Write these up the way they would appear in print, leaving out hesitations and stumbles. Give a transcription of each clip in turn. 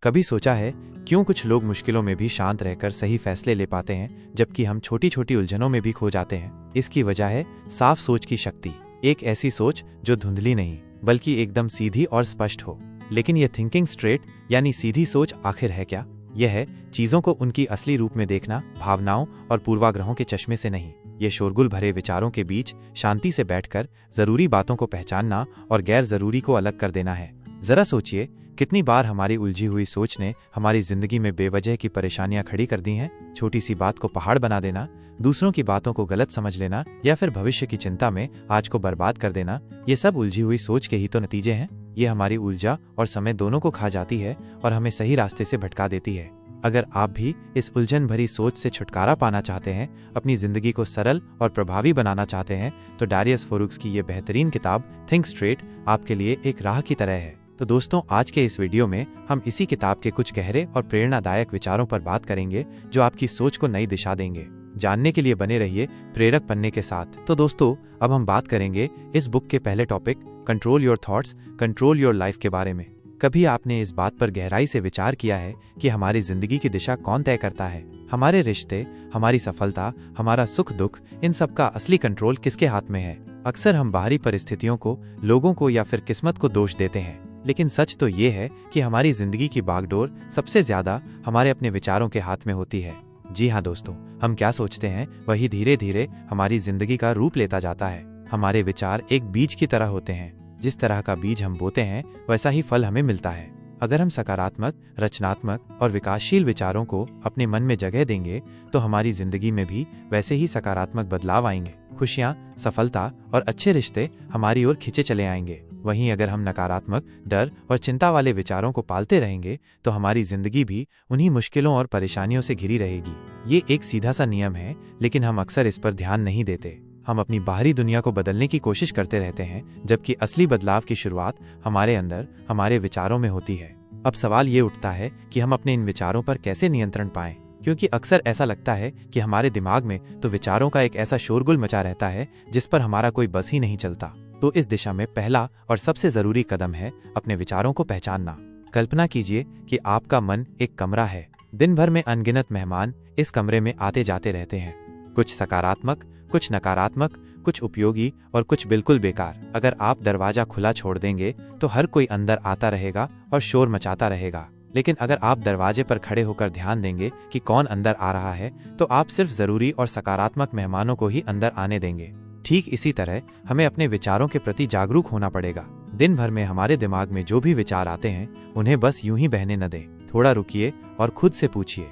कभी सोचा है क्यों कुछ लोग मुश्किलों में भी शांत रहकर सही फैसले ले पाते हैं, जबकि हम छोटी छोटी उलझनों में भी खो जाते हैं? इसकी वजह है साफ सोच की शक्ति। एक ऐसी सोच जो धुंधली नहीं बल्कि एकदम सीधी और स्पष्ट हो। लेकिन यह थिंकिंग स्ट्रेट यानी सीधी सोच आखिर है क्या? यह है चीजों को उनकी असली रूप में देखना, भावनाओं और पूर्वाग्रहों के चश्मे से नहीं। ये शोरगुल भरे विचारों के बीच शांति से बैठकर जरूरी बातों को पहचानना और गैर जरूरी को अलग कर देना है। जरा सोचिए, कितनी बार हमारी उलझी हुई सोच ने हमारी जिंदगी में बेवजह की परेशानियां खड़ी कर दी हैं। छोटी सी बात को पहाड़ बना देना, दूसरों की बातों को गलत समझ लेना या फिर भविष्य की चिंता में आज को बर्बाद कर देना, ये सब उलझी हुई सोच के ही तो नतीजे हैं। ये हमारी ऊर्जा और समय दोनों को खा जाती है और हमें सही रास्ते से भटका देती है। अगर आप भी इस उलझन भरी सोच से छुटकारा पाना चाहते हैं, अपनी जिंदगी को सरल और प्रभावी बनाना चाहते हैं, तो डारियस फोरुक्स की ये बेहतरीन किताब थिंक स्ट्रेट आपके लिए एक राह की तरह है। तो दोस्तों, आज के इस वीडियो में हम इसी किताब के कुछ गहरे और प्रेरणादायक विचारों पर बात करेंगे जो आपकी सोच को नई दिशा देंगे। जानने के लिए बने रहिए प्रेरक पन्ने के साथ। तो दोस्तों, अब हम बात करेंगे इस बुक के पहले topic control your thoughts, control your life के बारे में। कभी आपने इस बात पर गहराई से विचार किया है कि हमारी जिंदगी की दिशा कौन तय करता है? हमारे रिश्ते, हमारी सफलता, हमारा सुख दुख, इन सब का असली कंट्रोल किसके हाथ में है? अक्सर हम बाहरी परिस्थितियों को, लोगों को या फिर किस्मत को दोष देते हैं, लेकिन सच तो ये है कि हमारी जिंदगी की बागडोर सबसे ज्यादा हमारे अपने विचारों के हाथ में होती है। जी हाँ दोस्तों, हम क्या सोचते हैं वही धीरे धीरे हमारी जिंदगी का रूप लेता जाता है। हमारे विचार एक बीज की तरह होते हैं। जिस तरह का बीज हम बोते हैं वैसा ही फल हमें मिलता है। अगर हम सकारात्मक, रचनात्मक और विकासशील विचारों को अपने मन में जगह देंगे तो हमारी जिंदगी में भी वैसे ही सकारात्मक बदलाव आएंगे। खुशियाँ, सफलता और अच्छे रिश्ते हमारी ओर खिंचे चले आएंगे। वहीं अगर हम नकारात्मक, डर और चिंता वाले विचारों को पालते रहेंगे तो हमारी जिंदगी भी उन्हीं मुश्किलों और परेशानियों से घिरी रहेगी। ये एक सीधा सा नियम है, लेकिन हम अक्सर इस पर ध्यान नहीं देते। हम अपनी बाहरी दुनिया को बदलने की कोशिश करते रहते हैं, जबकि असली बदलाव की शुरुआत हमारे अंदर, हमारे विचारों में होती है। अब सवाल ये उठता है कि हम अपने इन विचारों पर कैसे नियंत्रण पाएं, क्योंकि अक्सर ऐसा लगता है कि हमारे दिमाग में तो विचारों का एक ऐसा शोरगुल मचा रहता है जिस पर हमारा कोई बस ही नहीं चलता। तो इस दिशा में पहला और सबसे जरूरी कदम है अपने विचारों को पहचानना। कल्पना कीजिए कि आपका मन एक कमरा है। दिन भर में अनगिनत मेहमान इस कमरे में आते जाते रहते हैं, कुछ सकारात्मक, कुछ नकारात्मक, कुछ उपयोगी और कुछ बिल्कुल बेकार। अगर आप दरवाजा खुला छोड़ देंगे तो हर कोई अंदर आता रहेगा और शोर मचाता रहेगा। लेकिन अगर आप दरवाजे पर खड़े होकर ध्यान देंगे कि कौन अंदर आ रहा है, तो आप सिर्फ जरूरी और सकारात्मक मेहमानों को ही अंदर आने देंगे। ठीक इसी तरह हमें अपने विचारों के प्रति जागरूक होना पड़ेगा। दिन भर में हमारे दिमाग में जो भी विचार आते हैं उन्हें बस यूं ही बहने न दें। थोड़ा रुकिए और खुद से पूछिए,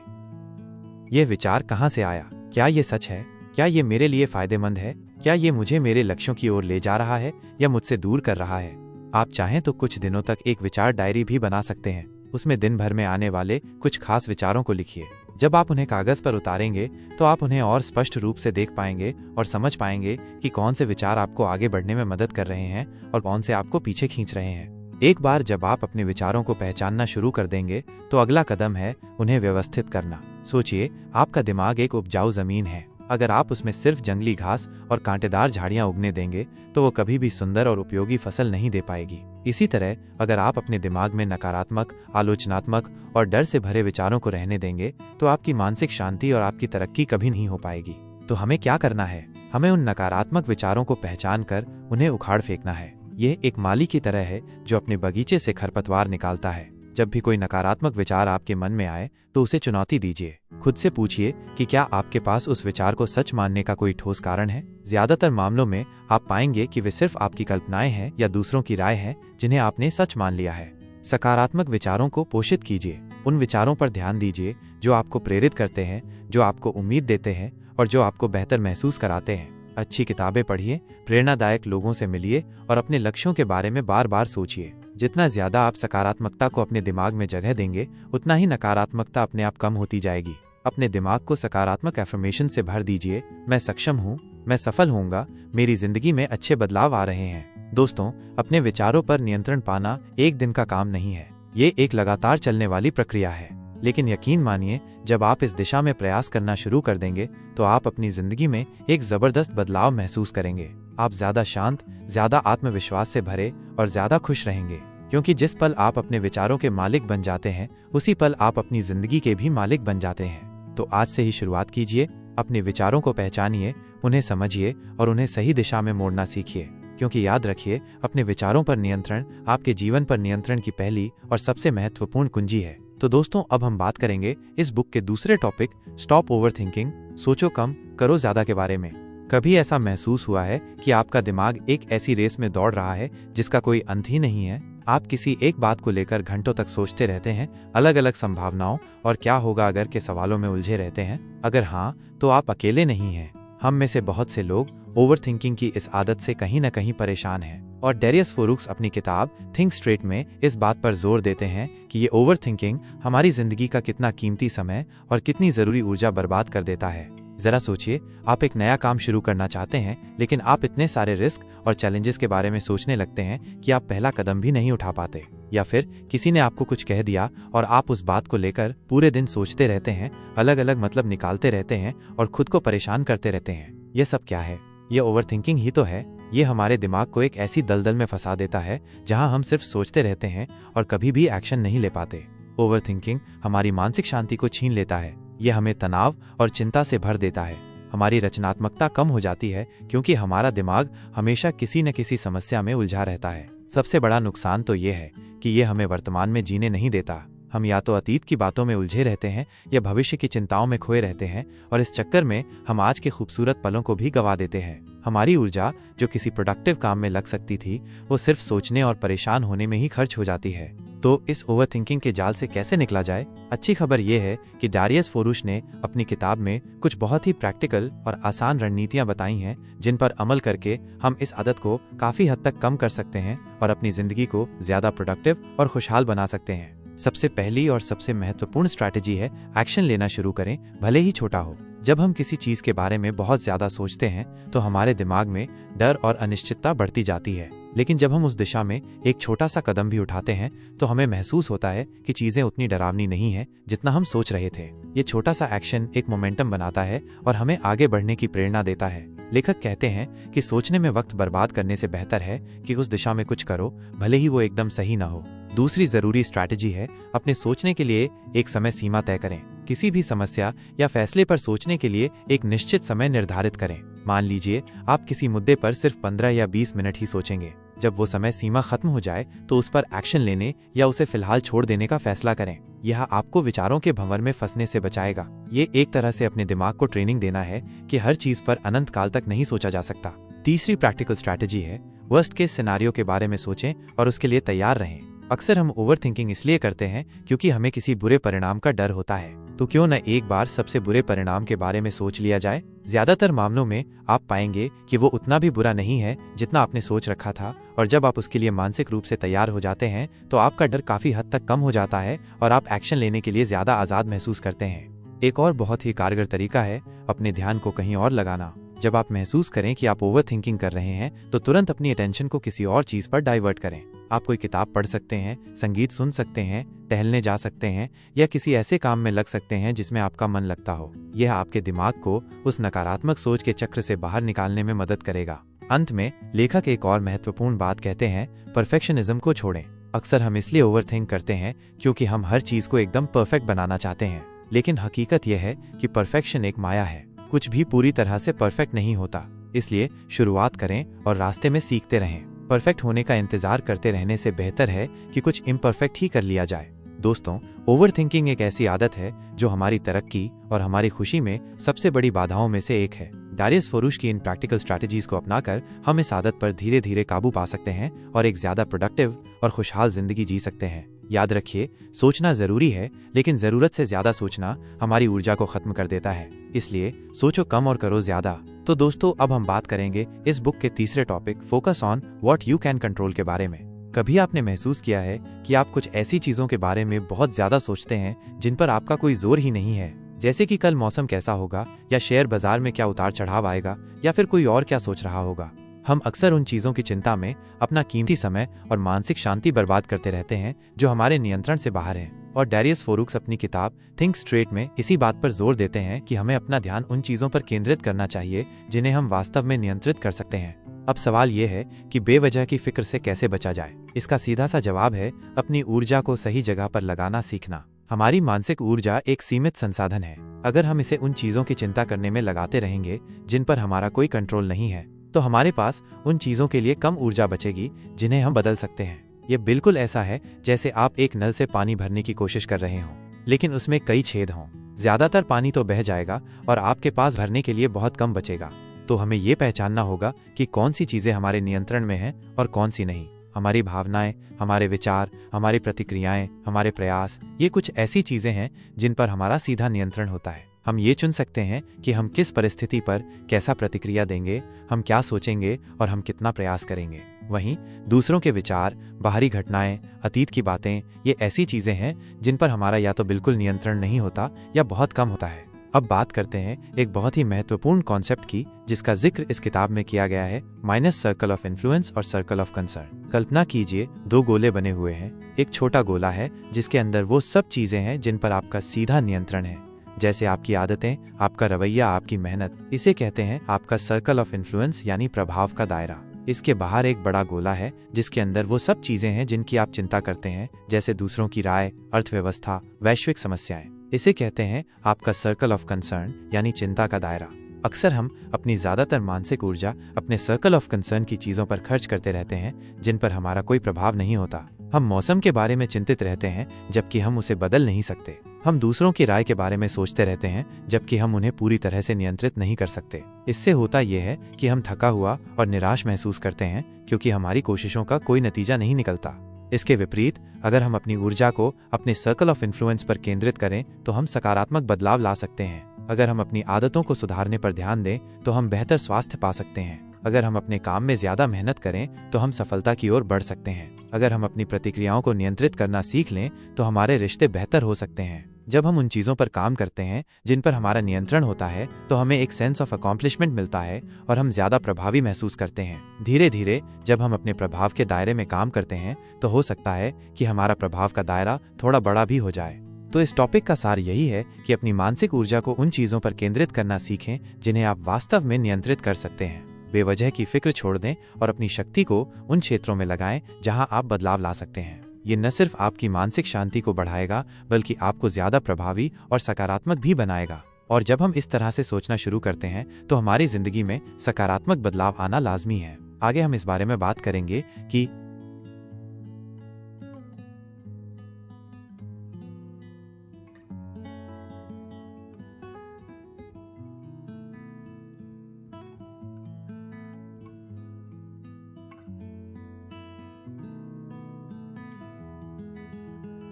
यह विचार कहाँ से आया? क्या ये सच है? क्या ये मेरे लिए फायदेमंद है? क्या ये मुझे मेरे लक्ष्यों की ओर ले जा रहा है या मुझसे दूर कर रहा है? आप चाहें तो कुछ दिनों तक एक विचार डायरी भी बना सकते हैं। उसमें दिन भर में आने वाले कुछ खास विचारों को लिखिए। जब आप उन्हें कागज पर उतारेंगे तो आप उन्हें और स्पष्ट रूप से देख पाएंगे और समझ पाएंगे कि कौन से विचार आपको आगे बढ़ने में मदद कर रहे हैं और कौन से आपको पीछे खींच रहे हैं। एक बार जब आप अपने विचारों को पहचानना शुरू कर देंगे तो अगला कदम है उन्हें व्यवस्थित करना। सोचिए, आपका दिमाग एक उपजाऊ जमीन है। अगर आप उसमें सिर्फ जंगली घास और कांटेदार झाड़ियां उगने देंगे तो वो कभी भी सुंदर और उपयोगी फसल नहीं दे पाएगी। इसी तरह अगर आप अपने दिमाग में नकारात्मक, आलोचनात्मक और डर से भरे विचारों को रहने देंगे तो आपकी मानसिक शांति और आपकी तरक्की कभी नहीं हो पाएगी। तो हमें क्या करना है? हमें उन नकारात्मक विचारों को पहचान कर उन्हें उखाड़ फेंकना है। यह एक माली की तरह है जो अपने बगीचे से खरपतवार निकालता है। जब भी कोई नकारात्मक विचार आपके मन में आए तो उसे चुनौती दीजिए। खुद से पूछिए कि क्या आपके पास उस विचार को सच मानने का कोई ठोस कारण है। ज्यादातर मामलों में आप पाएंगे कि वे सिर्फ आपकी कल्पनाएं हैं या दूसरों की राय है जिन्हें आपने सच मान लिया है। सकारात्मक विचारों को पोषित कीजिए। उन विचारों पर ध्यान दीजिए जो आपको प्रेरित करते हैं, जो आपको उम्मीद देते हैं और जो आपको बेहतर महसूस कराते हैं। अच्छी किताबें पढ़िए, प्रेरणादायक लोगों से मिलिए और अपने लक्ष्यों के बारे में बार बार सोचिए। जितना ज्यादा आप सकारात्मकता को अपने दिमाग में जगह देंगे, उतना ही नकारात्मकता अपने आप कम होती जाएगी। अपने दिमाग को सकारात्मक एफर्मेशन से भर दीजिए। मैं सक्षम हूँ, मैं सफल होऊंगा, मेरी जिंदगी में अच्छे बदलाव आ रहे हैं। दोस्तों, अपने विचारों पर नियंत्रण पाना एक दिन का काम नहीं है। ये एक लगातार चलने वाली प्रक्रिया है। लेकिन यकीन मानिए, जब आप इस दिशा में प्रयास करना शुरू कर देंगे तो आप अपनी जिंदगी में एक जबरदस्त बदलाव महसूस करेंगे। आप ज्यादा शांत, ज्यादा आत्मविश्वास से भरे और ज्यादा खुश रहेंगे। क्योंकि जिस पल आप अपने विचारों के मालिक बन जाते हैं उसी पल आप अपनी जिंदगी के भी मालिक बन जाते हैं। तो आज से ही शुरुआत कीजिए, अपने विचारों को पहचानिए, उन्हें समझिए और उन्हें सही दिशा में मोड़ना सीखिए। क्योंकि याद रखिए, अपने विचारों पर नियंत्रण आपके जीवन पर नियंत्रण की पहली और सबसे महत्वपूर्ण कुंजी है। तो दोस्तों, अब हम बात करेंगे इस बुक के दूसरे टॉपिक स्टॉप ओवर थिंकिंग, सोचो कम करो ज्यादा के बारे में। कभी ऐसा महसूस हुआ है कि आपका दिमाग एक ऐसी रेस में दौड़ रहा है जिसका कोई अंत ही नहीं है? आप किसी एक बात को लेकर घंटों तक सोचते रहते हैं, अलग अलग संभावनाओं और क्या होगा अगर के सवालों में उलझे रहते हैं। अगर हाँ, तो आप अकेले नहीं हैं। हम में से बहुत से लोग ओवर थिंकिंग की इस आदत से कहीं न कहीं परेशान हैं। और डेरियस फोरुक्स अपनी किताब थिंक स्ट्रेट में इस बात पर जोर देते हैं कि ये ओवर थिंकिंग हमारी जिंदगी का कितना कीमती समय और कितनी जरूरी ऊर्जा बर्बाद कर देता है। जरा सोचिए, आप एक नया काम शुरू करना चाहते हैं, लेकिन आप इतने सारे रिस्क और चैलेंजेस के बारे में सोचने लगते हैं कि आप पहला कदम भी नहीं उठा पाते। या फिर किसी ने आपको कुछ कह दिया और आप उस बात को लेकर पूरे दिन सोचते रहते हैं, अलग अलग मतलब निकालते रहते हैं और खुद को परेशान करते रहते हैं। ये सब क्या है? ये ओवर थिंकिंग ही तो है। ये हमारे दिमाग को एक ऐसी दलदल में फंसा देता है जहां हम सिर्फ सोचते रहते हैं और कभी भी एक्शन नहीं ले पाते। ओवर थिंकिंग हमारी मानसिक शांति को छीन लेता है। ये हमें तनाव और चिंता से भर देता है। हमारी रचनात्मकता कम हो जाती है क्योंकि हमारा दिमाग हमेशा किसी न किसी समस्या में उलझा रहता है। सबसे बड़ा नुकसान तो ये है कि ये हमें वर्तमान में जीने नहीं देता। हम या तो अतीत की बातों में उलझे रहते हैं या भविष्य की चिंताओं में खोए रहते हैं और इस चक्कर में हम आज के खूबसूरत पलों को भी गंवा देते हैं। हमारी ऊर्जा जो किसी प्रोडक्टिव काम में लग सकती थी, वो सिर्फ सोचने और परेशान होने में ही खर्च हो जाती है। तो इस ओवर थिंकिंग के जाल से कैसे निकला जाए? अच्छी खबर यह है कि डेरियस फोरुक्स ने अपनी किताब में कुछ बहुत ही प्रैक्टिकल और आसान रणनीतियां बताई हैं जिन पर अमल करके हम इस आदत को काफी हद तक कम कर सकते हैं और अपनी जिंदगी को ज्यादा प्रोडक्टिव और खुशहाल बना सकते हैं। सबसे पहली और सबसे महत्वपूर्ण स्ट्रैटेजी है एक्शन लेना शुरू करें, भले ही छोटा हो। जब हम किसी चीज के बारे में बहुत ज्यादा सोचते हैं तो हमारे दिमाग में डर और अनिश्चितता बढ़ती जाती है, लेकिन जब हम उस दिशा में एक छोटा सा कदम भी उठाते हैं तो हमें महसूस होता है कि चीजें उतनी डरावनी नहीं है जितना हम सोच रहे थे। ये छोटा सा एक्शन एक मोमेंटम बनाता है और हमें आगे बढ़ने की प्रेरणा देता है। लेखक कहते हैं कि सोचने में वक्त बर्बाद करने से बेहतर है कि उस दिशा में कुछ करो, भले ही वो एकदम सही ना हो। दूसरी जरूरी स्ट्रैटेजी है अपने सोचने के लिए एक समय सीमा तय करें। किसी भी समस्या या फैसले पर सोचने के लिए एक निश्चित समय निर्धारित करें। मान लीजिए आप किसी मुद्दे पर सिर्फ 15 या 20 मिनट ही सोचेंगे। जब वो समय सीमा खत्म हो जाए तो उस पर एक्शन लेने या उसे फिलहाल छोड़ देने का फैसला करें। यह आपको विचारों के भंवर में फंसने से बचाएगा। ये एक तरह से अपने दिमाग को ट्रेनिंग देना है कि हर चीज पर अनंत काल तक नहीं सोचा जा सकता। तीसरी प्रैक्टिकल स्ट्रैटेजी है वर्स्ट केस सिनेरियो के बारे में सोचें और उसके लिए तैयार रहें। अक्सर हम ओवर थिंकिंग इसलिए करते हैं क्योंकि हमें किसी बुरे परिणाम का डर होता है। तो क्यों न एक बार सबसे बुरे परिणाम के बारे में सोच लिया जाए। ज्यादातर मामलों में आप पाएंगे कि वो उतना भी बुरा नहीं है जितना आपने सोच रखा था, और जब आप उसके लिए मानसिक रूप से तैयार हो जाते हैं तो आपका डर काफी हद तक कम हो जाता है और आप एक्शन लेने के लिए ज्यादा आजाद महसूस करते हैं। एक और बहुत ही कारगर तरीका है अपने ध्यान को कहीं और लगाना। जब आप महसूस करें कि आप ओवर थिंकिंग कर रहे हैं तो तुरंत अपनी अटेंशन को किसी और चीज पर डाइवर्ट करें। आप कोई किताब पढ़ सकते हैं, संगीत सुन सकते हैं, टहलने जा सकते हैं या किसी ऐसे काम में लग सकते हैं जिसमें आपका मन लगता हो। यह आपके दिमाग को उस नकारात्मक सोच के चक्र से बाहर निकालने में मदद करेगा। अंत में लेखक एक और महत्वपूर्ण बात कहते हैं, परफेक्शनिज्म को छोड़ें। अक्सर हम इसलिए ओवर थिंक करते हैं क्योंकि हम हर चीज को एकदम परफेक्ट बनाना चाहते हैं, लेकिन हकीकत यह है कि परफेक्शन एक माया है। कुछ भी पूरी तरह से परफेक्ट नहीं होता, इसलिए शुरुआत करें और रास्ते में सीखते रहें। परफेक्ट होने का इंतजार करते रहने से बेहतर है कि कुछ इम्परफेक्ट ही कर लिया जाए। दोस्तों, ओवर थिंकिंग एक ऐसी आदत है जो हमारी तरक्की और हमारी खुशी में सबसे बड़ी बाधाओं में से एक है। डेरियस फोरुक्स की इन प्रैक्टिकल स्ट्रैटेजीज को अपनाकर हम इस आदत पर धीरे धीरे काबू पा सकते हैं और एक ज्यादा प्रोडक्टिव और खुशहाल जिंदगी जी सकते हैं। याद रखिए, सोचना जरूरी है, लेकिन जरूरत से ज्यादा सोचना हमारी ऊर्जा को खत्म कर देता है। इसलिए सोचो कम और करो ज्यादा। तो दोस्तों, अब हम बात करेंगे इस बुक के तीसरे topic focus on what you can control के बारे में। कभी आपने महसूस किया है कि आप कुछ ऐसी चीजों के बारे में बहुत ज्यादा सोचते हैं जिन पर आपका कोई जोर ही नहीं है, जैसे कि कल मौसम कैसा होगा या शेयर बाजार में क्या उतार चढ़ाव आएगा या फिर कोई और क्या सोच रहा होगा। हम अक्सर उन चीजों की चिंता में अपना कीमती समय और मानसिक शांति बर्बाद करते रहते हैं जो हमारे नियंत्रण से बाहर हैं। और डैरियस फोरुक्स अपनी किताब थिंक स्ट्रेट में इसी बात पर जोर देते हैं कि हमें अपना ध्यान उन चीजों पर केंद्रित करना चाहिए जिन्हें हम वास्तव में नियंत्रित कर सकते हैं। अब सवाल ये है कि बेवजह की फिक्र से कैसे बचा जाए। इसका सीधा सा जवाब है अपनी ऊर्जा को सही जगह पर लगाना सीखना। हमारी मानसिक ऊर्जा एक सीमित संसाधन है। अगर हम इसे उन चीजों की चिंता करने में लगाते रहेंगे जिन पर हमारा कोई कंट्रोल नहीं है, तो हमारे पास उन चीजों के लिए कम ऊर्जा बचेगी जिन्हें हम बदल सकते हैं। ये बिल्कुल ऐसा है जैसे आप एक नल से पानी भरने की कोशिश कर रहे हों, लेकिन उसमें कई छेद हों। ज्यादातर पानी तो बह जाएगा और आपके पास भरने के लिए बहुत कम बचेगा। तो हमें ये पहचानना होगा कि कौन सी चीजें हमारे नियंत्रण में हैं और कौन सी नहीं। हमारी भावनाएं, हमारे विचार, हमारी प्रतिक्रियाएं, हमारे प्रयास, ये कुछ ऐसी चीजें हैं जिन पर हमारा सीधा नियंत्रण होता है। हम ये चुन सकते हैं कि हम किस परिस्थिति पर कैसा प्रतिक्रिया देंगे, हम क्या सोचेंगे और हम कितना प्रयास करेंगे। वहीं दूसरों के विचार, बाहरी घटनाएं, अतीत की बातें, ये ऐसी चीजें हैं जिन पर हमारा या तो बिल्कुल नियंत्रण नहीं होता या बहुत कम होता है। अब बात करते हैं एक बहुत ही महत्वपूर्ण कॉन्सेप्ट की जिसका जिक्र इस किताब में किया गया है, माइनस सर्कल ऑफ इन्फ्लुएंस और सर्कल ऑफ कंसर्न। कल्पना कीजिए दो गोले बने हुए हैं। एक छोटा गोला है जिसके अंदर वो सब चीजें हैं जिन पर आपका सीधा नियंत्रण है, जैसे आपकी आदतें, आपका रवैया, आपकी मेहनत। इसे कहते हैं आपका सर्कल ऑफ इन्फ्लुएंस यानी प्रभाव का दायरा। इसके बाहर एक बड़ा गोला है जिसके अंदर वो सब चीजें हैं जिनकी आप चिंता करते हैं, जैसे दूसरों की राय, अर्थव्यवस्था, वैश्विक समस्याएं। इसे कहते हैं आपका सर्कल ऑफ कंसर्न यानी चिंता का दायरा। अक्सर हम अपनी ज्यादातर मानसिक ऊर्जा अपने सर्कल ऑफ कंसर्न की चीजों पर खर्च करते रहते हैं जिन पर हमारा कोई प्रभाव नहीं होता। हम मौसम के बारे में चिंतित रहते हैं जबकि हम उसे बदल नहीं सकते। हम दूसरों की राय के बारे में सोचते रहते हैं जबकि हम उन्हें पूरी तरह से नियंत्रित नहीं कर सकते। इससे होता यह है कि हम थका हुआ और निराश महसूस करते हैं क्योंकि हमारी कोशिशों का कोई नतीजा नहीं निकलता। इसके विपरीत अगर हम अपनी ऊर्जा को अपने सर्कल ऑफ इन्फ्लुएंस पर केंद्रित करें तो हम सकारात्मक बदलाव ला सकते हैं। अगर हम अपनी आदतों को सुधारने पर ध्यान दें तो हम बेहतर स्वास्थ्य पा सकते हैं। अगर हम अपने काम में ज्यादा मेहनत करें तो हम सफलता की ओर बढ़ सकते हैं। अगर हम अपनी प्रतिक्रियाओं को नियंत्रित करना सीख लें तो हमारे रिश्ते बेहतर हो सकते हैं। जब हम उन चीजों पर काम करते हैं जिन पर हमारा नियंत्रण होता है तो हमें एक सेंस ऑफ अकॉम्प्लिशमेंट मिलता है और हम ज्यादा प्रभावी महसूस करते हैं। धीरे धीरे जब हम अपने प्रभाव के दायरे में काम करते हैं तो हो सकता है कि हमारा प्रभाव का दायरा थोड़ा बड़ा भी हो जाए। तो इस टॉपिक का सार यही है कि अपनी मानसिक ऊर्जा को उन चीजों पर केंद्रित करना सीखें जिन्हें आप वास्तव में नियंत्रित कर सकते हैं। बेवजह की फिक्र छोड़ दें और अपनी शक्ति को उन क्षेत्रों में लगाएं जहां आप बदलाव ला सकते हैं। ये न सिर्फ आपकी मानसिक शांति को बढ़ाएगा बल्कि आपको ज्यादा प्रभावी और सकारात्मक भी बनाएगा। और जब हम इस तरह से सोचना शुरू करते हैं तो हमारी जिंदगी में सकारात्मक बदलाव आना लाजमी है। आगे हम इस बारे में बात करेंगे कि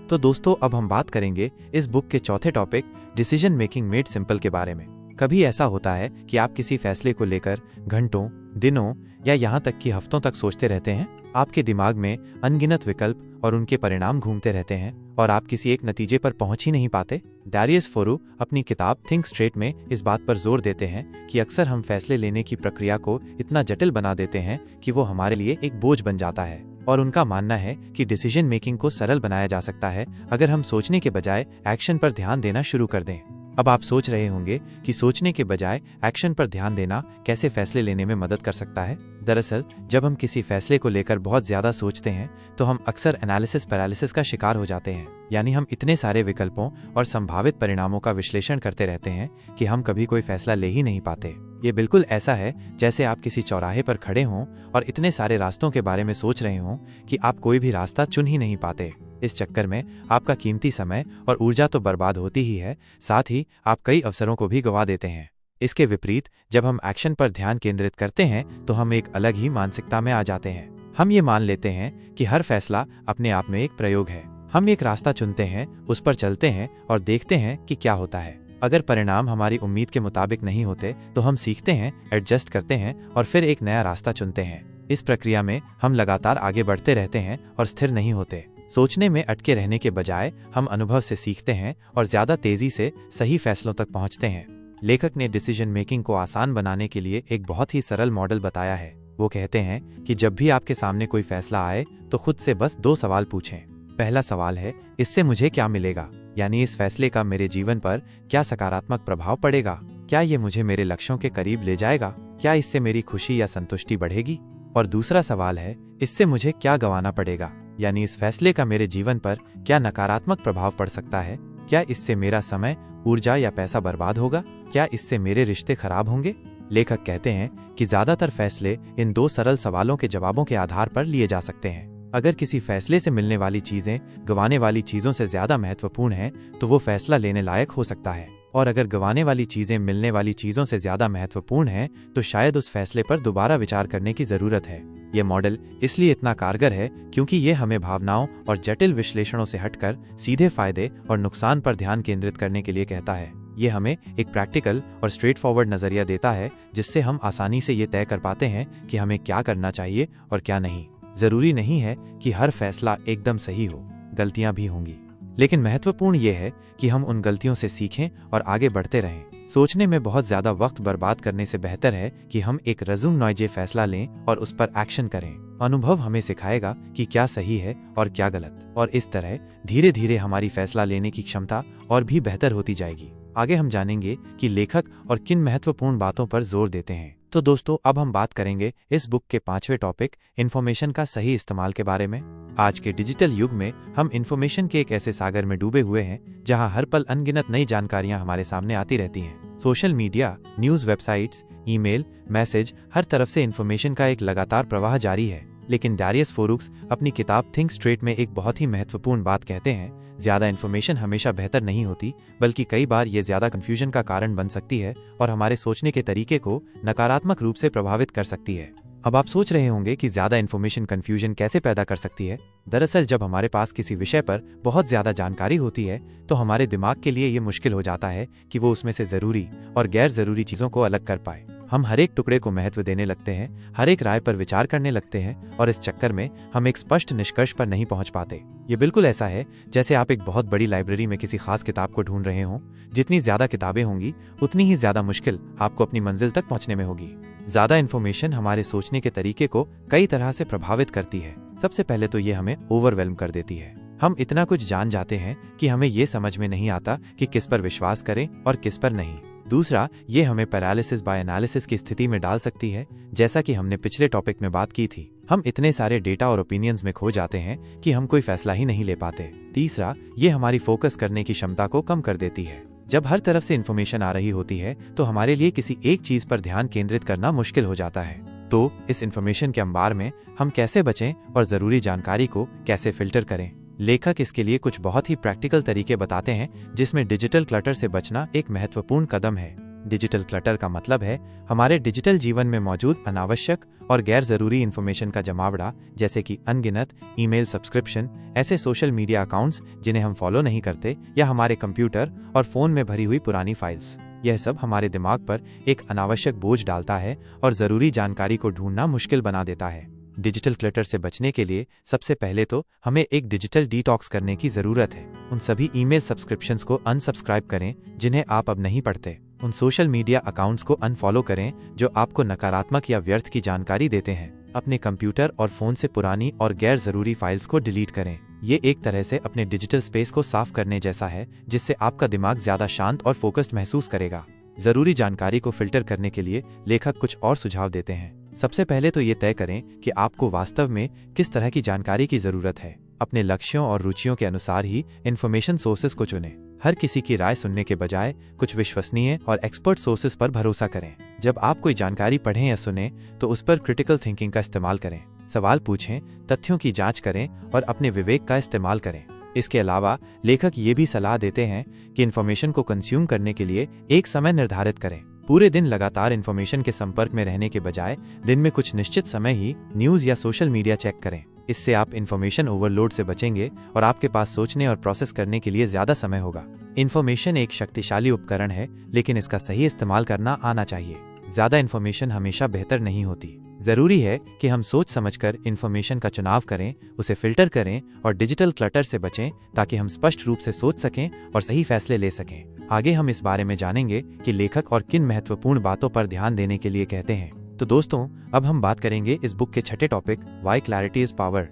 तो दोस्तों अब हम बात करेंगे इस बुक के चौथे topic decision making made simple के बारे में। कभी ऐसा होता है कि आप किसी फैसले को लेकर घंटों, दिनों या यहाँ तक कि हफ्तों तक सोचते रहते हैं। आपके दिमाग में अनगिनत विकल्प और उनके परिणाम घूमते रहते हैं और आप किसी एक नतीजे पर पहुंच ही नहीं पाते। डैरियस फोरू अपनी किताब थिंक स्ट्रेट में इस बात पर जोर देते हैं कि अक्सर हम फैसले लेने की प्रक्रिया को इतना जटिल बना देते हैं कि वो हमारे लिए एक बोझ बन जाता है। और उनका मानना है कि डिसीजन मेकिंग को सरल बनाया जा सकता है अगर हम सोचने के बजाय एक्शन पर ध्यान देना शुरू कर दें। अब आप सोच रहे होंगे कि सोचने के बजाय एक्शन पर ध्यान देना कैसे फैसले लेने में मदद कर सकता है। दरअसल जब हम किसी फैसले को लेकर बहुत ज्यादा सोचते हैं तो हम अक्सर एनालिसिस पैरालिसिस का शिकार हो जाते हैं। यानी हम इतने सारे विकल्पों और संभावित परिणामों का विश्लेषण करते रहते हैं कि हम कभी कोई फैसला ले ही नहीं पाते। ये बिल्कुल ऐसा है जैसे आप किसी चौराहे पर खड़े हों और इतने सारे रास्तों के बारे में सोच रहे हों कि आप कोई भी रास्ता चुन ही नहीं पाते। इस चक्कर में आपका कीमती समय और ऊर्जा तो बर्बाद होती ही है, साथ ही आप कई अवसरों को भी गंवा देते हैं। इसके विपरीत जब हम एक्शन पर ध्यान केंद्रित करते हैं तो हम एक अलग ही मानसिकता में आ जाते हैं। हम ये मान लेते हैं कि हर फैसला अपने आप में एक प्रयोग है। हम एक रास्ता चुनते हैं, उस पर चलते हैं और देखते हैं कि क्या होता है। अगर परिणाम हमारी उम्मीद के मुताबिक नहीं होते तो हम सीखते हैं, एडजस्ट करते हैं और फिर एक नया रास्ता चुनते हैं। इस प्रक्रिया में हम लगातार आगे बढ़ते रहते हैं और स्थिर नहीं होते। सोचने में अटके रहने के बजाय हम अनुभव से सीखते हैं और ज्यादा तेजी से सही फैसलों तक पहुंचते हैं। लेखक ने डिसीजन मेकिंग को आसान बनाने के लिए एक बहुत ही सरल मॉडल बताया है। वो कहते हैं कि जब भी आपके सामने कोई फैसला आए तो खुद से बस 2 सवाल पूछें। पहला सवाल है, इससे मुझे क्या मिलेगा, यानी इस फैसले का मेरे जीवन पर क्या सकारात्मक प्रभाव पड़ेगा, क्या ये मुझे मेरे लक्ष्यों के करीब ले जाएगा, क्या इससे मेरी खुशी या संतुष्टि बढ़ेगी। और दूसरा सवाल है, इससे मुझे क्या गंवाना पड़ेगा, यानी इस फैसले का मेरे जीवन पर क्या नकारात्मक प्रभाव पड़ सकता है, क्या इससे मेरा समय, ऊर्जा या पैसा बर्बाद होगा, क्या इससे मेरे रिश्ते खराब होंगे। लेखक कहते हैं कि ज्यादातर फैसले इन 2 सरल सवालों के जवाबों के आधार पर लिए जा सकते हैं। अगर किसी फैसले से मिलने वाली चीजें गंवाने वाली चीजों से ज्यादा महत्वपूर्ण हैं, तो वो फैसला लेने लायक हो सकता है, और अगर गंवाने वाली चीजें मिलने वाली चीजों से ज्यादा महत्वपूर्ण हैं, तो शायद उस फैसले पर दोबारा विचार करने की जरूरत है। ये मॉडल इसलिए इतना कारगर है क्योंकि ये हमें भावनाओं और जटिल विश्लेषणों से हटकर सीधे फायदे और नुकसान पर ध्यान केंद्रित करने के लिए कहता है। ये हमें एक प्रैक्टिकल और स्ट्रेट फॉरवर्ड नजरिया देता है, जिससे हम आसानी से ये तय कर पाते हैं कि हमें क्या करना चाहिए और क्या नहीं। जरूरी नहीं है कि हर फैसला एकदम सही हो, गलतियां भी होंगी, लेकिन महत्वपूर्ण ये है कि हम उन गलतियों से सीखें और आगे बढ़ते रहें। सोचने में बहुत ज्यादा वक्त बर्बाद करने से बेहतर है कि हम एक रज़ूम नॉइजे फैसला लें और उस पर एक्शन करें। अनुभव हमें सिखाएगा कि क्या सही है और क्या गलत, और इस तरह धीरे धीरे हमारी फैसला लेने की क्षमता और भी बेहतर होती जाएगी। आगे हम जानेंगे कि लेखक और किन महत्वपूर्ण बातों पर जोर देते हैं। तो दोस्तों, अब हम बात करेंगे इस बुक के 5वें टॉपिक इन्फॉर्मेशन का सही इस्तेमाल के बारे में। आज के डिजिटल युग में हम इन्फॉर्मेशन के एक ऐसे सागर में डूबे हुए हैं जहां हर पल अनगिनत नई जानकारियां हमारे सामने आती रहती हैं। Social media, news websites, email, message, हर तरफ से इन्फॉर्मेशन का एक लगातार प्रवाह जारी है। लेकिन डैरियस फोरुक्स अपनी किताब थिंक स्ट्रेट में एक बहुत ही महत्वपूर्ण बात कहते हैं, ज्यादा इन्फॉर्मेशन हमेशा बेहतर नहीं होती, बल्कि कई बार ये ज्यादा कंफ्यूजन का कारण बन सकती है और हमारे सोचने के तरीके को नकारात्मक रूप से प्रभावित कर सकती है। अब आप सोच रहे होंगे कि ज्यादा इन्फॉर्मेशन कंफ्यूजन कैसे पैदा कर सकती है। दरअसल जब हमारे पास किसी विषय पर बहुत ज्यादा जानकारी होती है तो हमारे दिमाग के लिए ये मुश्किल हो जाता है कि वो उसमें से जरूरी और गैर जरूरी चीजों को अलग कर पाए। हम हर एक टुकड़े को महत्व देने लगते हैं, हर एक राय पर विचार करने लगते हैं, और इस चक्कर में हम एक स्पष्ट निष्कर्ष पर नहीं पहुंच पाते। ये बिल्कुल ऐसा है जैसे आप एक बहुत बड़ी लाइब्रेरी में किसी खास किताब को ढूंढ रहे हों। जितनी ज्यादा किताबें होंगी उतनी ही ज्यादा मुश्किल आपको अपनी मंजिल तक पहुंचने में होगी। ज्यादा इन्फॉर्मेशन हमारे सोचने के तरीके को कई तरह से प्रभावित करती है। सबसे पहले तो ये हमें ओवरवेल्म कर देती है। हम इतना कुछ जान जाते हैं कि हमें ये समझ में नहीं आता कि किस पर विश्वास करें और किस पर नहीं। दूसरा, ये हमें पैरालिसिस बाय एनालिसिस की स्थिति में डाल सकती है, जैसा कि हमने पिछले टॉपिक में बात की थी। हम इतने सारे डेटा और ओपिनियंस में खो जाते हैं कि हम कोई फैसला ही नहीं ले पाते। तीसरा, ये हमारी फोकस करने की क्षमता को कम कर देती है। जब हर तरफ से इन्फॉर्मेशन आ रही होती है तो हमारे लिए किसी एक चीज पर ध्यान केंद्रित करना मुश्किल हो जाता है। तो इस इन्फॉर्मेशन के अंबार में हम कैसे बचें और जरूरी जानकारी को कैसे फिल्टर करें? लेखक इसके लिए कुछ बहुत ही प्रैक्टिकल तरीके बताते हैं, जिसमें डिजिटल क्लटर से बचना एक महत्वपूर्ण कदम है। डिजिटल क्लटर का मतलब है हमारे डिजिटल जीवन में मौजूद अनावश्यक और गैर जरूरी इन्फॉर्मेशन का जमावड़ा, जैसे कि अनगिनत ईमेल सब्सक्रिप्शन, ऐसे सोशल मीडिया अकाउंट्स जिन्हें हम फॉलो नहीं करते, या हमारे कंप्यूटर और फोन में भरी हुई पुरानी फाइल्स। यह सब हमारे दिमाग पर एक अनावश्यक बोझ डालता है और जरूरी जानकारी को ढूंढना मुश्किल बना देता है। डिजिटल क्लटर से बचने के लिए सबसे पहले तो हमें एक डिजिटल डिटॉक्स करने की जरूरत है। उन सभी ईमेल सब्सक्रिप्शंस को अनसब्सक्राइब करें जिन्हें आप अब नहीं पढ़ते। उन सोशल मीडिया अकाउंट्स को अनफॉलो करें जो आपको नकारात्मक या व्यर्थ की जानकारी देते हैं। अपने कंप्यूटर और फोन से पुरानी और गैर जरूरी फाइल्स को डिलीट करें। ये एक तरह से अपने डिजिटल स्पेस को साफ करने जैसा है, जिससे आपका दिमाग ज्यादा शांत और फोकस्ड महसूस करेगा। जरूरी जानकारी को फिल्टर करने के लिए लेखक कुछ और सुझाव देते हैं। सबसे पहले तो ये तय करें कि आपको वास्तव में किस तरह की जानकारी की जरूरत है। अपने लक्ष्यों और रुचियों के अनुसार ही इन्फॉर्मेशन सोर्सेज को चुनें। हर किसी की राय सुनने के बजाय कुछ विश्वसनीय और एक्सपर्ट सोर्सेज पर भरोसा करें। जब आप कोई जानकारी पढ़ें या सुने तो उस पर क्रिटिकल थिंकिंग का इस्तेमाल करें। सवाल पूछें, तथ्यों की जांच करें और अपने विवेक का इस्तेमाल करें। इसके अलावा लेखक ये भी सलाह देते हैं कि इन्फॉर्मेशन को कंज्यूम करने के लिए एक समय निर्धारित करें। पूरे दिन लगातार इन्फॉर्मेशन के संपर्क में रहने के बजाय दिन में कुछ निश्चित समय ही न्यूज या सोशल मीडिया चेक करें। इससे आप इन्फॉर्मेशन ओवरलोड से बचेंगे और आपके पास सोचने और प्रोसेस करने के लिए ज्यादा समय होगा। इन्फॉर्मेशन एक शक्तिशाली उपकरण है, लेकिन इसका सही इस्तेमाल करना आना चाहिए। ज्यादा इन्फॉर्मेशन हमेशा बेहतर नहीं होती। जरूरी है कि हम सोच समझकर इन्फॉर्मेशन का चुनाव करें, उसे फिल्टर करें और डिजिटल क्लटर से बचें, ताकि हम स्पष्ट रूप से सोच सकें और सही फैसले ले सकें। आगे हम इस बारे में जानेंगे कि लेखक और किन महत्वपूर्ण बातों पर ध्यान देने के लिए कहते हैं। तो दोस्तों, अब हम बात करेंगे इस बुक के छठे topic, why clarity is power,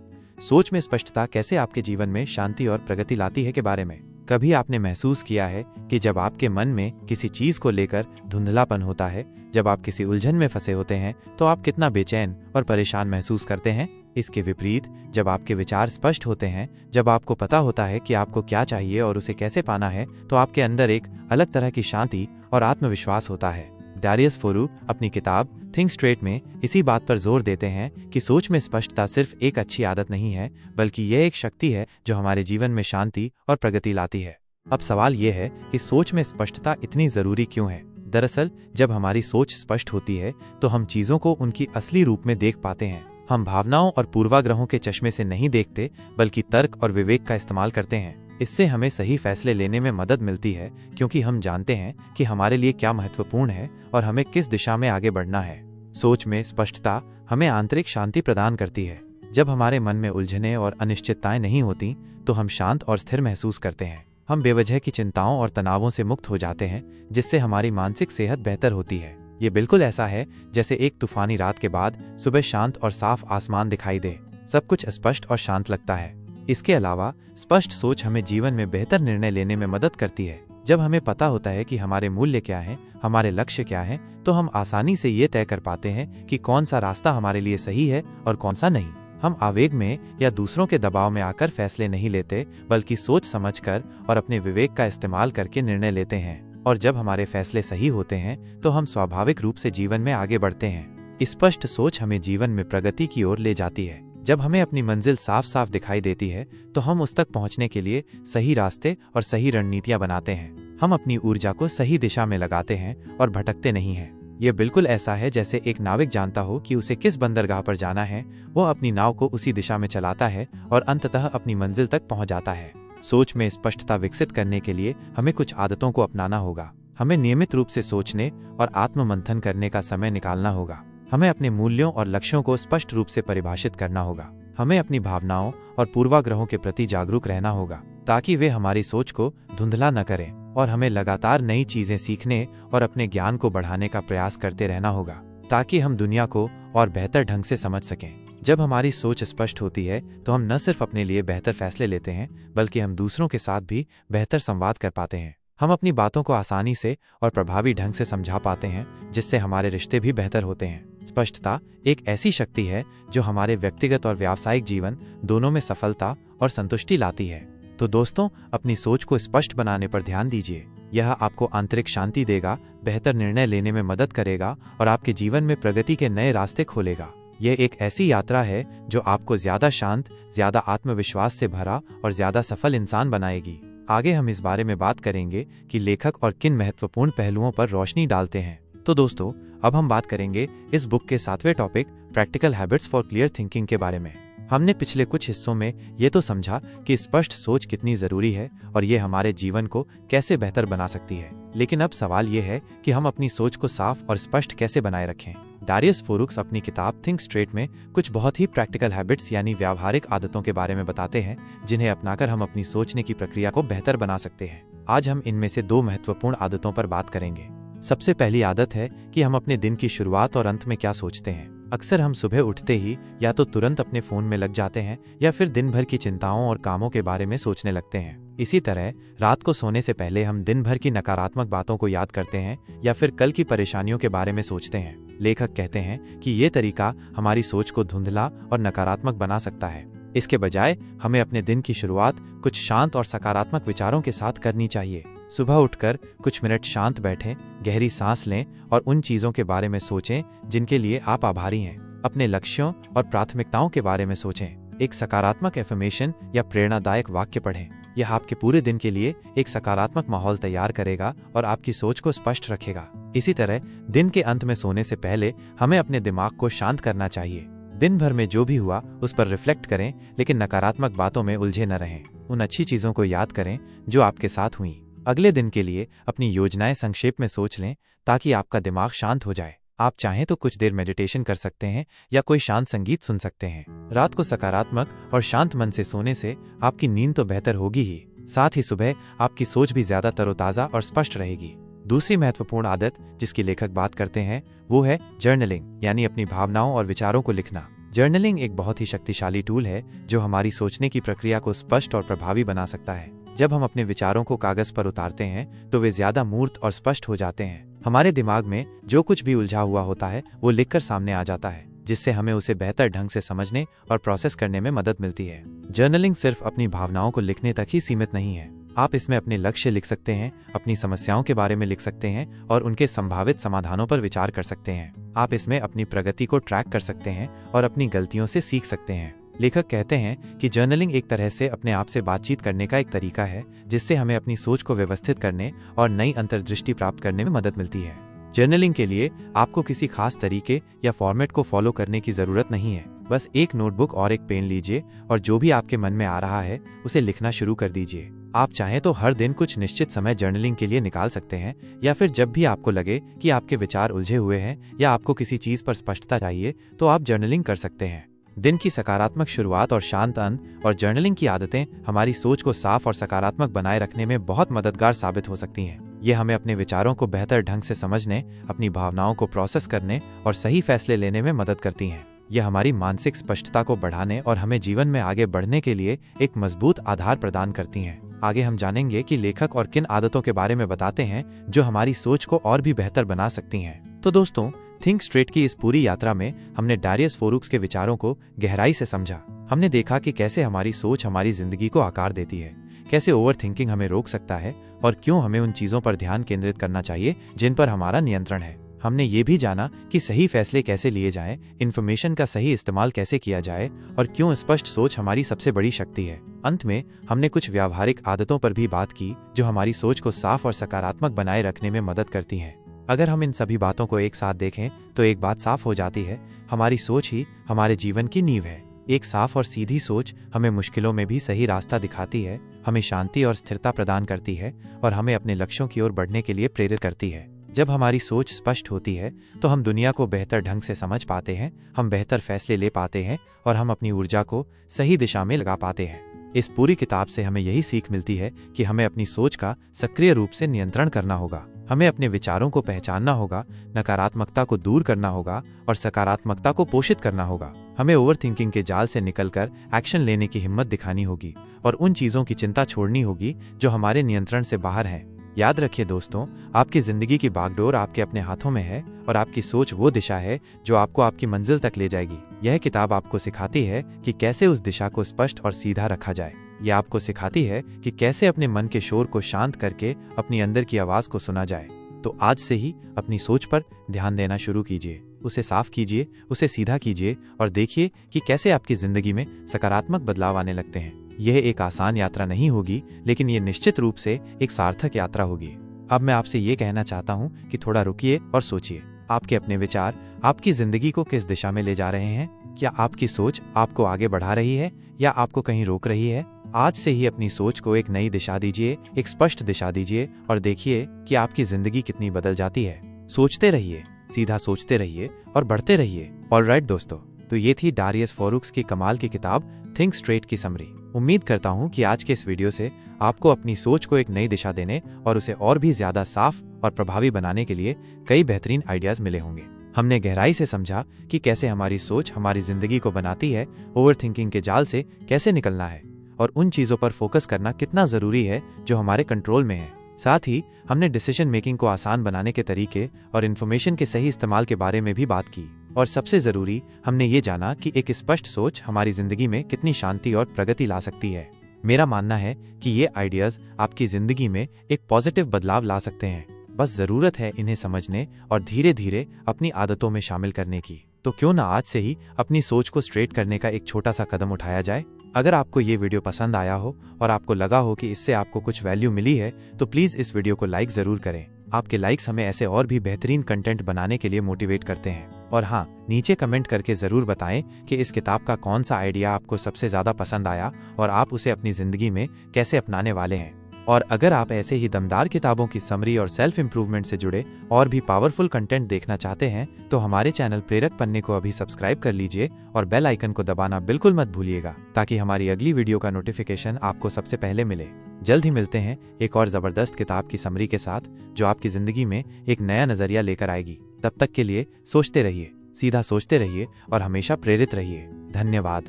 सोच में स्पष्टता कैसे आपके जीवन में शांति और प्रगति लाती है के बारे में। कभी आपने महसूस किया है कि जब आपके मन में किसी चीज को लेकर धुंधलापन होता है, जब आप किसी उलझन में फंसे होते हैं, तो आप कितना बेचैन और परेशान महसूस करते हैं। इसके विपरीत, जब आपके विचार स्पष्ट होते हैं, जब आपको पता होता है कि आपको क्या चाहिए और उसे कैसे पाना है, तो आपके अंदर एक अलग तरह की शांति और आत्मविश्वास होता है। डारियस फोरू अपनी किताब थिंक स्ट्रेट में इसी बात पर जोर देते हैं कि सोच में स्पष्टता सिर्फ एक अच्छी आदत नहीं है, बल्कि यह एक शक्ति है जो हमारे जीवन में शांति और प्रगति लाती है। अब सवाल यह है कि सोच में स्पष्टता इतनी जरूरी क्यों है? दरअसल, जब हमारी सोच स्पष्ट होती है तो हम चीजों को उनकी असली रूप में देख पाते हैं। हम भावनाओं और पूर्वाग्रहों के चश्मे से नहीं देखते, बल्कि तर्क और विवेक का इस्तेमाल करते हैं। इससे हमें सही फैसले लेने में मदद मिलती है, क्योंकि हम जानते हैं कि हमारे लिए क्या महत्वपूर्ण है और हमें किस दिशा में आगे बढ़ना है। सोच में स्पष्टता हमें आंतरिक शांति प्रदान करती है। जब हमारे मन में उलझनें और अनिश्चितताएं नहीं होती, तो हम शांत और स्थिर महसूस करते हैं। हम बेवजह की चिंताओं और तनावों से मुक्त हो जाते हैं, जिससे हमारी मानसिक सेहत बेहतर होती है। ये बिल्कुल ऐसा है जैसे एक तूफानी रात के बाद सुबह शांत और साफ आसमान दिखाई दे। सब कुछ स्पष्ट और शांत लगता है। इसके अलावा स्पष्ट सोच हमें जीवन में बेहतर निर्णय लेने में मदद करती है। जब हमें पता होता है कि हमारे मूल्य क्या हैं, हमारे लक्ष्य क्या हैं, तो हम आसानी से ये तय कर पाते हैं कि कौन सा रास्ता हमारे लिए सही है और कौन सा नहीं। हम आवेग में या दूसरों के दबाव में आकर फैसले नहीं लेते, बल्कि सोच समझकर और अपने विवेक का इस्तेमाल करके निर्णय लेते हैं। और जब हमारे फैसले सही होते हैं, तो हम स्वाभाविक रूप से जीवन में आगे बढ़ते हैं। स्पष्ट सोच हमें जीवन में प्रगति की ओर ले जाती है। जब हमें अपनी मंजिल साफ साफ दिखाई देती है, तो हम उस तक पहुंचने के लिए सही रास्ते और सही रणनीतियां बनाते हैं। हम अपनी ऊर्जा को सही दिशा में लगाते हैं और भटकते नहीं हैं। ये बिल्कुल ऐसा है जैसे एक नाविक जानता हो कि उसे किस बंदरगाह पर जाना है। वो अपनी नाव को उसी दिशा में चलाता है और अंततः अपनी मंजिल तक पहुंच जाता है। सोच में स्पष्टता विकसित करने के लिए हमें कुछ आदतों को अपनाना होगा। हमें नियमित रूप से सोचने और आत्म मंथन करने का समय निकालना होगा। हमें अपने मूल्यों और लक्ष्यों को स्पष्ट रूप से परिभाषित करना होगा। हमें अपनी भावनाओं और पूर्वाग्रहों के प्रति जागरूक रहना होगा, ताकि वे हमारी सोच को धुंधला न करें। और हमें लगातार नई चीजें सीखने और अपने ज्ञान को बढ़ाने का प्रयास करते रहना होगा, ताकि हम दुनिया को और बेहतर ढंग से समझ सकें। जब हमारी सोच स्पष्ट होती है, तो हम न सिर्फ अपने लिए बेहतर फैसले लेते हैं, बल्कि हम दूसरों के साथ भी बेहतर संवाद कर पाते हैं। हम अपनी बातों को आसानी से और प्रभावी ढंग से समझा पाते हैं, जिससे हमारे रिश्ते भी बेहतर होते हैं। स्पष्टता एक ऐसी शक्ति है जो हमारे व्यक्तिगत और व्यावसायिक जीवन दोनों में सफलता और संतुष्टि लाती है। तो दोस्तों, अपनी सोच को स्पष्ट बनाने पर ध्यान दीजिए। यह आपको आंतरिक शांति देगा, बेहतर निर्णय लेने में मदद करेगा और आपके जीवन में प्रगति के नए रास्ते खोलेगा। यह एक ऐसी यात्रा है जो आपको ज्यादा शांत, ज्यादा आत्मविश्वास से भरा और ज्यादा सफल इंसान बनाएगी। आगे हम इस बारे में बात करेंगे कि लेखक और किन महत्वपूर्ण पहलुओं पर रोशनी डालते हैं। तो दोस्तों, अब हम बात करेंगे इस बुक के 7वें topic, practical habits for clear thinking के बारे में। हमने पिछले कुछ हिस्सों में ये तो समझा कि स्पष्ट सोच कितनी जरूरी है और ये हमारे जीवन को कैसे बेहतर बना सकती है। लेकिन अब सवाल ये है कि हम अपनी सोच को साफ और स्पष्ट कैसे बनाए रखें। डारियस फोरूक्स अपनी किताब थिंक स्ट्रेट में कुछ बहुत ही प्रैक्टिकल हैबिट्स यानी व्यावहारिक आदतों के बारे में बताते हैं, जिन्हें अपनाकर हम अपनी सोचने की प्रक्रिया को बेहतर बना सकते हैं। आज हम इनमें से 2 महत्वपूर्ण आदतों पर बात करेंगे। सबसे पहली आदत है कि हम अपने दिन की शुरुआत और अंत में क्या सोचते हैं। अक्सर हम सुबह उठते ही या तो तुरंत अपने फोन में लग जाते हैं, या फिर दिन भर की चिंताओं और कामों के बारे में सोचने लगते हैं। इसी तरह रात को सोने से पहले हम दिन भर की नकारात्मक बातों को याद करते हैं या फिर कल की परेशानियों के बारे में सोचते हैं। लेखक कहते हैं कि ये तरीका हमारी सोच को धुंधला और नकारात्मक बना सकता है। इसके बजाय हमें अपने दिन की शुरुआत कुछ शांत और सकारात्मक विचारों के साथ करनी चाहिए। सुबह उठकर कुछ मिनट शांत बैठें, गहरी सांस लें और उन चीजों के बारे में सोचें जिनके लिए आप आभारी हैं। अपने लक्ष्यों और प्राथमिकताओं के बारे में सोचें। एक सकारात्मक एफर्मेशन या प्रेरणादायक वाक्य पढ़ें। यह आपके पूरे दिन के लिए एक सकारात्मक माहौल तैयार करेगा और आपकी सोच को स्पष्ट रखेगा। इसी तरह दिन के अंत में सोने से पहले हमें अपने दिमाग को शांत करना चाहिए। दिन भर में जो भी हुआ उस पर रिफ्लेक्ट करें, लेकिन नकारात्मक बातों में उलझे न रहें। उन अच्छी चीजों को याद करें जो आपके साथ हुई। अगले दिन के लिए अपनी योजनाएं संक्षेप में सोच लें, ताकि आपका दिमाग शांत हो जाए। आप चाहें तो कुछ देर मेडिटेशन कर सकते हैं या कोई शांत संगीत सुन सकते हैं। रात को सकारात्मक और शांत मन से सोने से आपकी नींद तो बेहतर होगी ही, साथ ही सुबह आपकी सोच भी ज्यादा तरोताजा और स्पष्ट रहेगी। दूसरी महत्वपूर्ण आदत जिसकी लेखक बात करते हैं वो है जर्नलिंग, यानी अपनी भावनाओं और विचारों को लिखना। जर्नलिंग एक बहुत ही शक्तिशाली टूल है जो हमारी सोचने की प्रक्रिया को स्पष्ट और प्रभावी बना सकता है। जब हम अपने विचारों को कागज पर उतारते हैं तो वे ज्यादा मूर्त और स्पष्ट हो जाते हैं। हमारे दिमाग में जो कुछ भी उलझा हुआ होता है वो लिखकर सामने आ जाता है, जिससे हमें उसे बेहतर ढंग से समझने और प्रोसेस करने में मदद मिलती है। जर्नलिंग सिर्फ अपनी भावनाओं को लिखने तक ही सीमित नहीं है। आप इसमें अपने लक्ष्य लिख सकते हैं, अपनी समस्याओं के बारे में लिख सकते हैं और उनके संभावित समाधानों पर विचार कर सकते हैं। आप इसमें अपनी प्रगति को ट्रैक कर सकते हैं और अपनी गलतियों से सीख सकते हैं। लेखक कहते हैं कि जर्नलिंग एक तरह से अपने आप से बातचीत करने का एक तरीका है, जिससे हमें अपनी सोच को व्यवस्थित करने और नई अंतर्दृष्टि प्राप्त करने में मदद मिलती है। जर्नलिंग के लिए आपको किसी खास तरीके या फॉर्मेट को फॉलो करने की जरूरत नहीं है। बस एक नोटबुक और एक पेन लीजिए और जो भी आपके मन में आ रहा है उसे लिखना शुरू कर दीजिए। आप चाहें तो हर दिन कुछ निश्चित समय जर्नलिंग के लिए निकाल सकते हैं, या फिर जब भी आपको लगे कि आपके विचार उलझे हुए हैं या आपको किसी चीज पर स्पष्टता चाहिए तो आप जर्नलिंग कर सकते हैं। दिन की सकारात्मक शुरुआत और शांत अंत और जर्नलिंग की आदतें हमारी सोच को साफ और सकारात्मक बनाए रखने में बहुत मददगार साबित हो सकती हैं। ये हमें अपने विचारों को बेहतर ढंग से समझने, अपनी भावनाओं को प्रोसेस करने और सही फैसले लेने में मदद करती हैं। यह हमारी मानसिक स्पष्टता को बढ़ाने और हमें जीवन में आगे बढ़ने के लिए एक मजबूत आधार प्रदान करती हैं। आगे हम जानेंगे कि लेखक और किन आदतों के बारे में बताते हैं जो हमारी सोच को और भी बेहतर बना सकती हैं। तो दोस्तों, थिंक स्ट्रेट की इस पूरी यात्रा में हमने डारियस फोरुक्स के विचारों को गहराई से समझा। हमने देखा कि कैसे हमारी सोच हमारी जिंदगी को आकार देती है, कैसे ओवर थिंकिंग हमें रोक सकता है और क्यों हमें उन चीजों पर ध्यान केंद्रित करना चाहिए जिन पर हमारा नियंत्रण है। हमने ये भी जाना कि सही फैसले कैसे लिए जाएं, इन्फॉर्मेशन का सही इस्तेमाल कैसे किया जाए और क्यों स्पष्ट सोच हमारी सबसे बड़ी शक्ति है। अंत में हमने कुछ व्यावहारिक आदतों पर भी बात की जो हमारी सोच को साफ और सकारात्मक बनाए रखने में मदद करती हैं। अगर हम इन सभी बातों को एक साथ देखें तो एक बात साफ हो जाती है, हमारी सोच ही हमारे जीवन की नींव है। एक साफ और सीधी सोच हमें मुश्किलों में भी सही रास्ता दिखाती है, हमें शांति और स्थिरता प्रदान करती है और हमें अपने लक्ष्यों की ओर बढ़ने के लिए प्रेरित करती है। जब हमारी सोच स्पष्ट होती है तो हम दुनिया को बेहतर ढंग से समझ पाते हैं, हम बेहतर फैसले ले पाते हैं और हम अपनी ऊर्जा को सही दिशा में लगा पाते हैं। इस पूरी किताब से हमें यही सीख मिलती है कि हमें अपनी सोच का सक्रिय रूप से नियंत्रण करना होगा। हमें अपने विचारों को पहचानना होगा, नकारात्मकता को दूर करना होगा और सकारात्मकता को पोषित करना होगा। हमें ओवरथिंकिंग के जाल से निकलकर एक्शन लेने की हिम्मत दिखानी होगी और उन चीजों की चिंता छोड़नी होगी जो हमारे नियंत्रण से बाहर हैं। याद रखिए दोस्तों, आपकी जिंदगी की बागडोर आपके अपने हाथों में है और आपकी सोच वो दिशा है जो आपको आपकी मंजिल तक ले जाएगी। यह किताब आपको सिखाती है कि कैसे उस दिशा को स्पष्ट और सीधा रखा जाए। यह आपको सिखाती है कि कैसे अपने मन के शोर को शांत करके अपनी अंदर की आवाज को सुना जाए। तो आज से ही अपनी सोच पर ध्यान देना शुरू कीजिए, उसे साफ कीजिए, उसे सीधा कीजिए और देखिए कि कैसे आपकी जिंदगी में सकारात्मक बदलाव आने लगते हैं। यह एक आसान यात्रा नहीं होगी, लेकिन ये निश्चित रूप से एक सार्थक यात्रा होगी। अब मैं आपसे ये कहना चाहता हूँ कि थोड़ा रुकिए और सोचिए, आपके अपने विचार आपकी जिंदगी को किस दिशा में ले जा रहे हैं? क्या आपकी सोच आपको आगे बढ़ा रही है या आपको कहीं रोक रही है? आज से ही अपनी सोच को एक नई दिशा दीजिए, एक स्पष्ट दिशा दीजिए और देखिए कि आपकी जिंदगी कितनी बदल जाती है। सोचते रहिए, सीधा सोचते रहिए और बढ़ते रहिए। ऑलराइट दोस्तों, तो ये थी डारियस फोरुक्स की कमाल की किताब थिंक स्ट्रेट की समरी। उम्मीद करता हूँ कि आज के इस वीडियो से आपको अपनी सोच को एक नई दिशा देने और उसे और भी ज्यादा साफ और प्रभावी बनाने के लिए कई बेहतरीन आइडियाज मिले होंगे। हमने गहराई से समझा कि कैसे हमारी सोच हमारी जिंदगी को बनाती है, ओवरथिंकिंग के जाल से कैसे निकलना है और उन चीजों पर फोकस करना कितना जरूरी है जो हमारे कंट्रोल में है। साथ ही हमने डिसीजन मेकिंग को आसान बनाने के तरीके और इन्फॉर्मेशन के सही इस्तेमाल के बारे में भी बात की। और सबसे जरूरी, हमने ये जाना कि एक स्पष्ट सोच हमारी जिंदगी में कितनी शांति और प्रगति ला सकती है। मेरा मानना है कि ये आइडियाज आपकी जिंदगी में एक पॉजिटिव बदलाव ला सकते हैं। बस जरूरत है इन्हें समझने और धीरे धीरे अपनी आदतों में शामिल करने की। तो क्यों ना आज से ही अपनी सोच को स्ट्रेट करने का एक छोटा सा कदम उठाया जाए। अगर आपको ये वीडियो पसंद आया हो और आपको लगा हो कि इससे आपको कुछ वैल्यू मिली है तो प्लीज इस वीडियो को लाइक जरूर करें। आपके लाइक्स हमें ऐसे और भी बेहतरीन कंटेंट बनाने के लिए मोटिवेट करते हैं। और हाँ, नीचे कमेंट करके जरूर बताएं कि इस किताब का कौन सा आइडिया आपको सबसे ज्यादा पसंद आया और आप उसे अपनी जिंदगी में कैसे अपनाने वाले हैं। और अगर आप ऐसे ही दमदार किताबों की समरी और सेल्फ इंप्रूवमेंट से जुड़े और भी पावरफुल कंटेंट देखना चाहते हैं तो हमारे चैनल प्रेरक पन्ने को अभी सब्सक्राइब कर लीजिए और बेल आइकन को दबाना बिल्कुल मत भूलिएगा, ताकि हमारी अगली वीडियो का नोटिफिकेशन आपको सबसे पहले मिले। जल्द ही मिलते हैं एक और जबरदस्त किताब की समरी के साथ, जो आपकी जिंदगी में एक नया नजरिया लेकर आएगी। तब तक के लिए सोचते रहिए, सीधा सोचते रहिए और हमेशा प्रेरित रहिए। धन्यवाद।